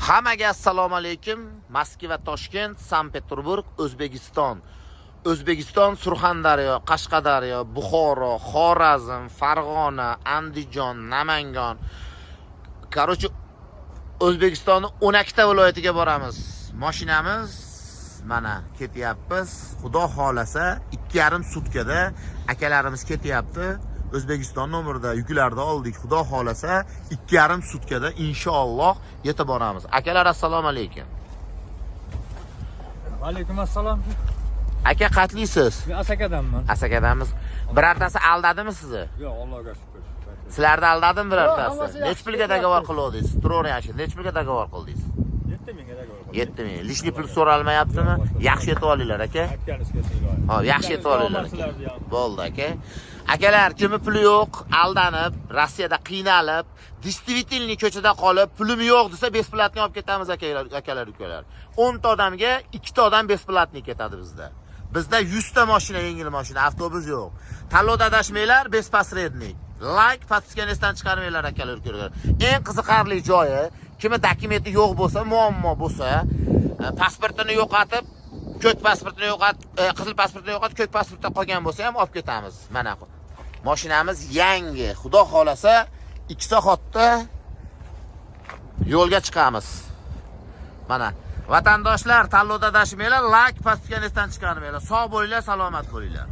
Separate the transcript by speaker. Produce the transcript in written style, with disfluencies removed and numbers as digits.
Speaker 1: Hammaga assalomu alaykum. Moskva, Toshkent, Sankt-Peterburg, O'zbekiston. O'zbekiston, Surxondaryo, Qashqadaryo, Buxoro, Xorazm, Farg'ona, Andijon, Namangan. Qarochi O'zbekistonning 12 ta viloyatiga boramiz. Mashinamiz mana ketyapmiz. Xudo xolasa 2,5 sutkada akalarimiz ketyapti. O'zbekiston nomerida yuklarni oldik. Xudo xolasa 2,5 sutkada inshaalloh yetib boramiz. Akalar assalomu alaykum.
Speaker 2: Alaykum assalom.
Speaker 1: Aka qatlisiz?
Speaker 2: Men Asakadanman.
Speaker 1: Asakadanmiz. Birortasi aldadimi sizni?
Speaker 2: Yo'q, Allohga shukr.
Speaker 1: Sizlarni aldadimi birortasi? Nech pulga dogovor qildingiz? Turaverasiz. Nech pulga dogovor qildingiz?
Speaker 2: 7,000 ga dogovor.
Speaker 1: 7,000. Lishli pul so'ralmayaptimi? Yaxshi yetib olinglar aka.
Speaker 2: Aytganingizga tegadi.
Speaker 1: Ha, yaxshi yetib olinglar. Bo'ldi aka. Akalar, kimi puli yo'q, aldanib, Rossiyada qiynalib, distributivniy ko'chada qolib, pulim yo'q desa, besplatni olib ketamiz akalar, ukalar. 10 ta odamga 2 ta odam besplatni ketadi bizda. Bizda 100 ta mashina, yengil mashina, avtobus yo'q. Tanlovda adashmanglar, bespasrednik. Like, podpiskaniyasidan chiqarmanglar akalar, ukalar. Eng qiziqarli joyi, kimi dokumenti yo'q bo'lsa, muammo bo'lsa, pasportini yo'qotib, ko'k pasportini yo'qotib, qizil pasportini yo'qotib, ko'k pasportda qolgan bo'lsa ham olib ketamiz. Mana mashinamiz yangi. Xudo xolasa 2 soatda yo'lga chiqamiz. Mana vatandoshlar, tanlovda adashmanglar, like, podpiskaniyasidan chiqarmanglar. Sog' bo'linglar, salomat bo'linglar.